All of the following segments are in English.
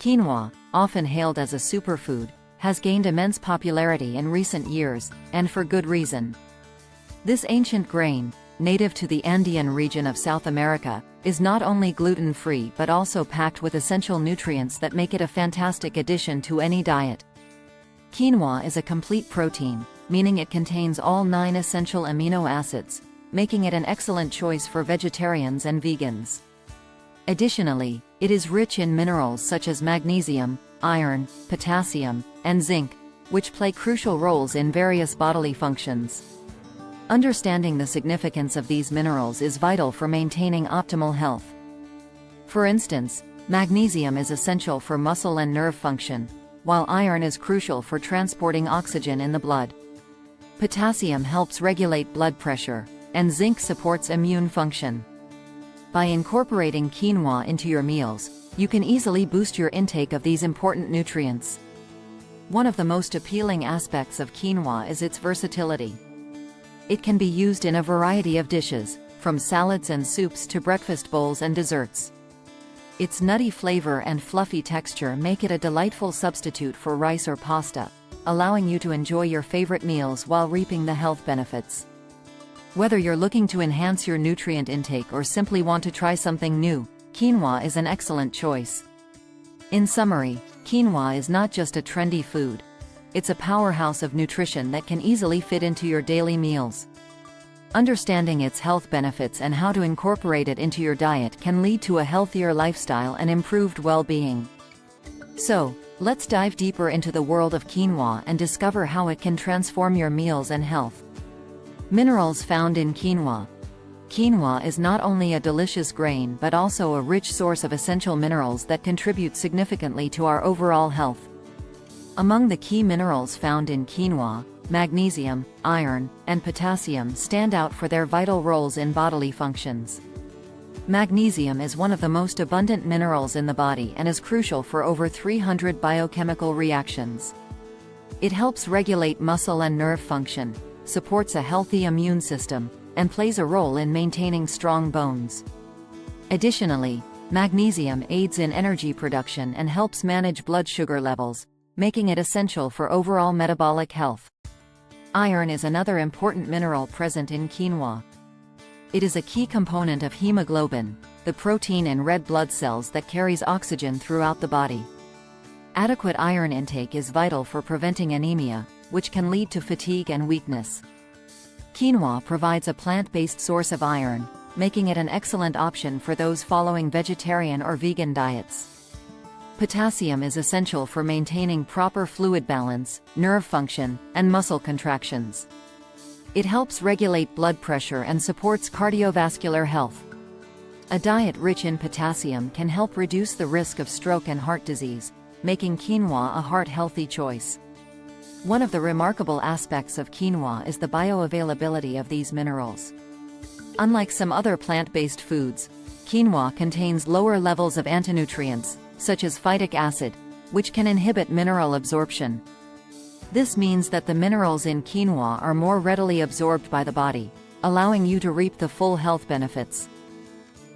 Quinoa, often hailed as a superfood, has gained immense popularity in recent years, and for good reason. This ancient grain, native to the Andean region of South America, is not only gluten-free but also packed with essential nutrients that make it a fantastic addition to any diet. Quinoa is a complete protein, meaning it contains all 9 essential amino acids, making it an excellent choice for vegetarians and vegans. Additionally, it is rich in minerals such as magnesium, iron, potassium, and zinc, which play crucial roles in various bodily functions. Understanding the significance of these minerals is vital for maintaining optimal health. For instance, magnesium is essential for muscle and nerve function, while iron is crucial for transporting oxygen in the blood. Potassium helps regulate blood pressure, and zinc supports immune function. By incorporating quinoa into your meals, you can easily boost your intake of these important nutrients. One of the most appealing aspects of quinoa is its versatility. It can be used in a variety of dishes, from salads and soups to breakfast bowls and desserts. Its nutty flavor and fluffy texture make it a delightful substitute for rice or pasta, allowing you to enjoy your favorite meals while reaping the health benefits. Whether you're looking to enhance your nutrient intake or simply want to try something new, quinoa is an excellent choice. In summary, quinoa is not just a trendy food. It's a powerhouse of nutrition that can easily fit into your daily meals. Understanding its health benefits and how to incorporate it into your diet can lead to a healthier lifestyle and improved well-being. So, let's dive deeper into the world of quinoa and discover how it can transform your meals and health. Minerals found in quinoa. Quinoa is not only a delicious grain but also a rich source of essential minerals that contribute significantly to our overall health. Among the key minerals found in quinoa, magnesium, iron, and potassium stand out for their vital roles in bodily functions. Magnesium is one of the most abundant minerals in the body and is crucial for over 300 biochemical reactions. It helps regulate muscle and nerve function, supports a healthy immune system, and plays a role in maintaining strong bones. Additionally, magnesium aids in energy production and helps manage blood sugar levels, making it essential for overall metabolic health. Iron is another important mineral present in quinoa. It is a key component of hemoglobin, the protein in red blood cells that carries oxygen throughout the body. Adequate iron intake is vital for preventing anemia, which can lead to fatigue and weakness. Quinoa provides a plant-based source of iron, making it an excellent option for those following vegetarian or vegan diets. Potassium is essential for maintaining proper fluid balance, nerve function, and muscle contractions. It helps regulate blood pressure and supports cardiovascular health. A diet rich in potassium can help reduce the risk of stroke and heart disease, making quinoa a heart-healthy choice. One of the remarkable aspects of quinoa is the bioavailability of these minerals. Unlike some other plant-based foods, quinoa contains lower levels of antinutrients, such as phytic acid, which can inhibit mineral absorption. This means that the minerals in quinoa are more readily absorbed by the body, allowing you to reap the full health benefits.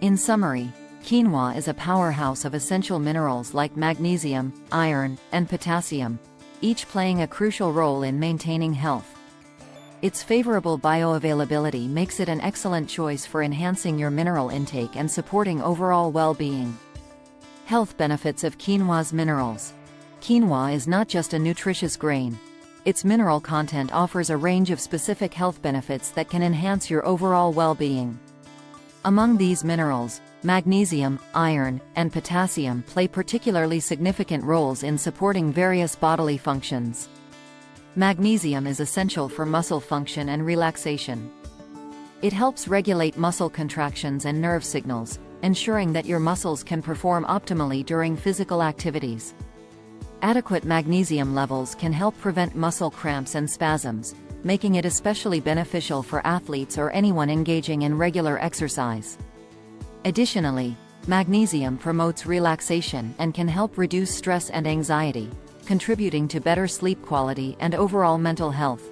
In summary, quinoa is a powerhouse of essential minerals like magnesium, iron, and potassium, each playing a crucial role in maintaining health. Its favorable bioavailability makes it an excellent choice for enhancing your mineral intake and supporting overall well-being. Health benefits of quinoa's minerals. Quinoa is not just a nutritious grain. Its mineral content offers a range of specific health benefits that can enhance your overall well-being. Among these minerals, magnesium, iron, and potassium play particularly significant roles in supporting various bodily functions. Magnesium is essential for muscle function and relaxation. It helps regulate muscle contractions and nerve signals, ensuring that your muscles can perform optimally during physical activities. Adequate magnesium levels can help prevent muscle cramps and spasms, making it especially beneficial for athletes or anyone engaging in regular exercise. Additionally, magnesium promotes relaxation and can help reduce stress and anxiety, contributing to better sleep quality and overall mental health.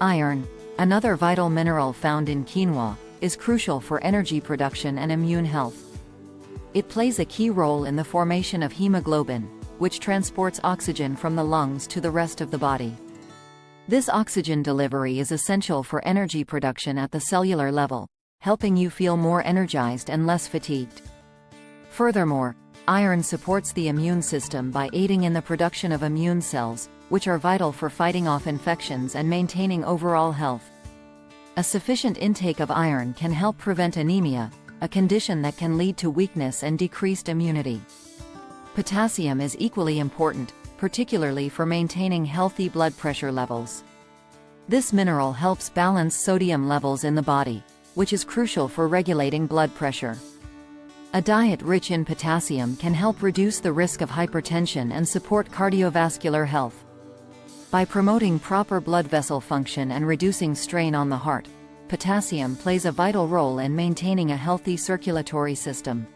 Iron, another vital mineral found in quinoa, is crucial for energy production and immune health. It plays a key role in the formation of hemoglobin, which transports oxygen from the lungs to the rest of the body. This oxygen delivery is essential for energy production at the cellular level, helping you feel more energized and less fatigued. Furthermore, iron supports the immune system by aiding in the production of immune cells, which are vital for fighting off infections and maintaining overall health. A sufficient intake of iron can help prevent anemia, a condition that can lead to weakness and decreased immunity. Potassium is equally important, particularly for maintaining healthy blood pressure levels. This mineral helps balance sodium levels in the body, which is crucial for regulating blood pressure. A diet rich in potassium can help reduce the risk of hypertension and support cardiovascular health. By promoting proper blood vessel function and reducing strain on the heart, potassium plays a vital role in maintaining a healthy circulatory system.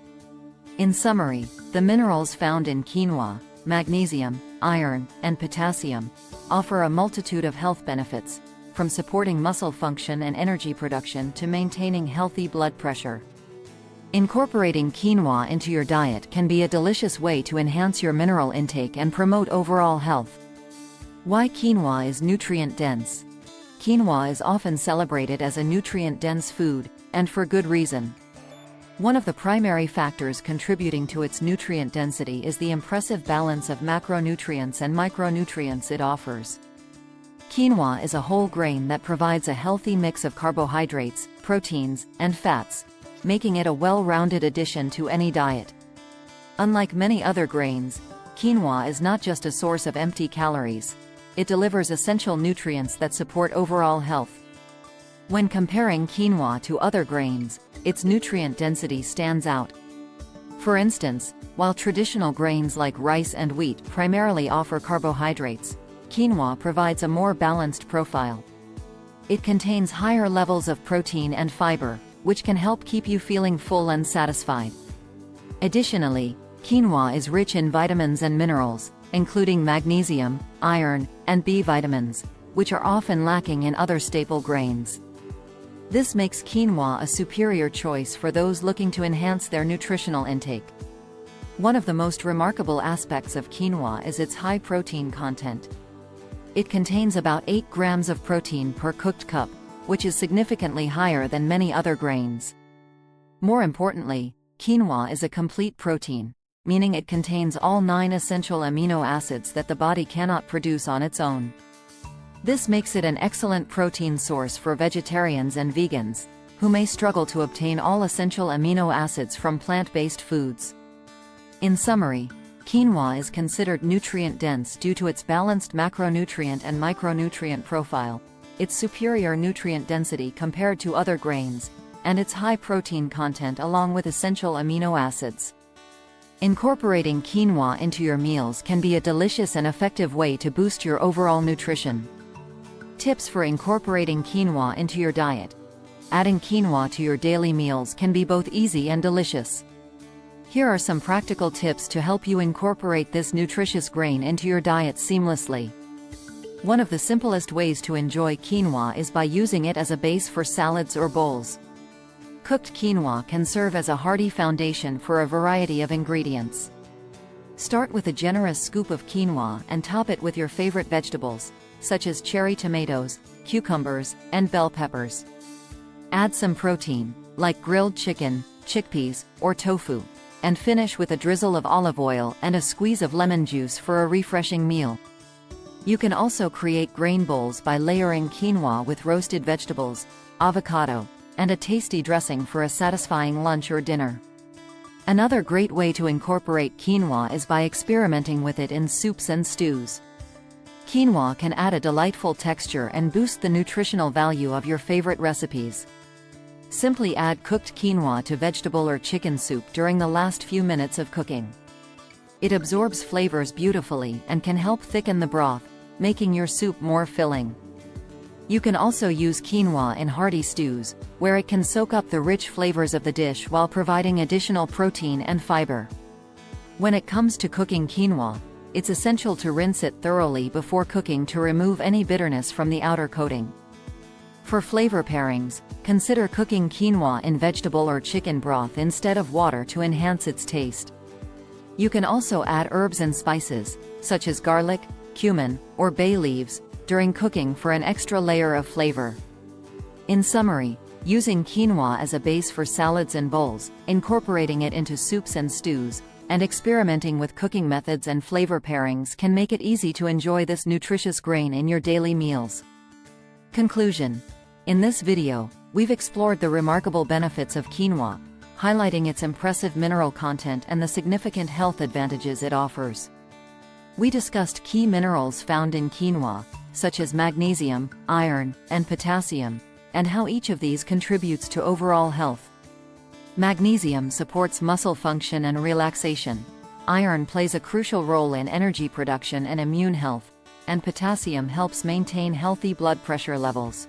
In summary, the minerals found in quinoa, magnesium, iron, and potassium, offer a multitude of health benefits, from supporting muscle function and energy production to maintaining healthy blood pressure. Incorporating quinoa into your diet can be a delicious way to enhance your mineral intake and promote overall health. Why quinoa is nutrient-dense? Quinoa is often celebrated as a nutrient-dense food, and for good reason. One of the primary factors contributing to its nutrient density is the impressive balance of macronutrients and micronutrients it offers. Quinoa is a whole grain that provides a healthy mix of carbohydrates, proteins, and fats, making it a well-rounded addition to any diet. Unlike many other grains, quinoa is not just a source of empty calories. It delivers essential nutrients that support overall health. When comparing quinoa to other grains, its nutrient density stands out. For instance, while traditional grains like rice and wheat primarily offer carbohydrates, quinoa provides a more balanced profile. It contains higher levels of protein and fiber, which can help keep you feeling full and satisfied. Additionally, quinoa is rich in vitamins and minerals, including magnesium, iron, and B vitamins, which are often lacking in other staple grains. This makes quinoa a superior choice for those looking to enhance their nutritional intake. One of the most remarkable aspects of quinoa is its high protein content. It contains about 8 grams of protein per cooked cup, which is significantly higher than many other grains. More importantly, quinoa is a complete protein, meaning it contains all 9 essential amino acids that the body cannot produce on its own. This makes it an excellent protein source for vegetarians and vegans, who may struggle to obtain all essential amino acids from plant-based foods. In summary, quinoa is considered nutrient-dense due to its balanced macronutrient and micronutrient profile, its superior nutrient density compared to other grains, and its high protein content along with essential amino acids. Incorporating quinoa into your meals can be a delicious and effective way to boost your overall nutrition. Tips for incorporating quinoa into your diet. Adding quinoa to your daily meals can be both easy and delicious. Here are some practical tips to help you incorporate this nutritious grain into your diet seamlessly. One of the simplest ways to enjoy quinoa is by using it as a base for salads or bowls. Cooked quinoa can serve as a hearty foundation for a variety of ingredients. Start with a generous scoop of quinoa and top it with your favorite vegetables, such as cherry tomatoes, cucumbers, and bell peppers. Add some protein, like grilled chicken, chickpeas, or tofu, and finish with a drizzle of olive oil and a squeeze of lemon juice for a refreshing meal. You can also create grain bowls by layering quinoa with roasted vegetables, avocado, and a tasty dressing for a satisfying lunch or dinner. Another great way to incorporate quinoa is by experimenting with it in soups and stews. Quinoa can add a delightful texture and boost the nutritional value of your favorite recipes. Simply add cooked quinoa to vegetable or chicken soup during the last few minutes of cooking. It absorbs flavors beautifully and can help thicken the broth, making your soup more filling. You can also use quinoa in hearty stews, where it can soak up the rich flavors of the dish while providing additional protein and fiber. When it comes to cooking quinoa, it's essential to rinse it thoroughly before cooking to remove any bitterness from the outer coating. For flavor pairings, consider cooking quinoa in vegetable or chicken broth instead of water to enhance its taste. You can also add herbs and spices, such as garlic, cumin, or bay leaves, during cooking for an extra layer of flavor. In summary, using quinoa as a base for salads and bowls, incorporating it into soups and stews, and experimenting with cooking methods and flavor pairings can make it easy to enjoy this nutritious grain in your daily meals. Conclusion. In this video, we've explored the remarkable benefits of quinoa, highlighting its impressive mineral content and the significant health advantages it offers. We discussed key minerals found in quinoa, such as magnesium, iron, and potassium, and how each of these contributes to overall health. Magnesium supports muscle function and relaxation. Iron plays a crucial role in energy production and immune health, and potassium helps maintain healthy blood pressure levels.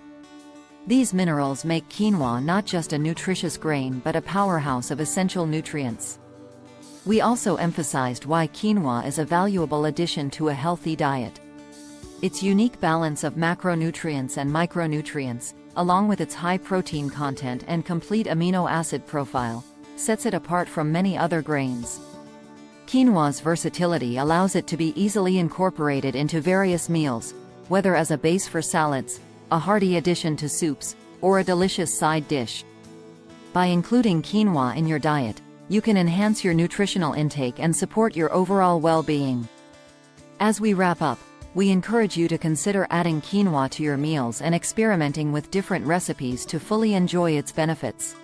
These minerals make quinoa not just a nutritious grain but a powerhouse of essential nutrients. We also emphasized why quinoa is a valuable addition to a healthy diet. Its unique balance of macronutrients and micronutrients, along with its high protein content and complete amino acid profile, sets it apart from many other grains. Quinoa's versatility allows it to be easily incorporated into various meals, whether as a base for salads, a hearty addition to soups, or a delicious side dish. By including quinoa in your diet, you can enhance your nutritional intake and support your overall well-being. As we wrap up, we encourage you to consider adding quinoa to your meals and experimenting with different recipes to fully enjoy its benefits.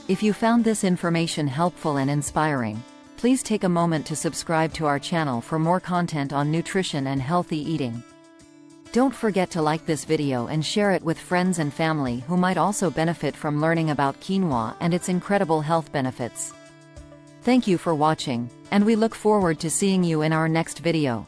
If you found this information helpful and inspiring, please take a moment to subscribe to our channel for more content on nutrition and healthy eating. Don't forget to like this video and share it with friends and family who might also benefit from learning about quinoa and its incredible health benefits. Thank you for watching, and we look forward to seeing you in our next video.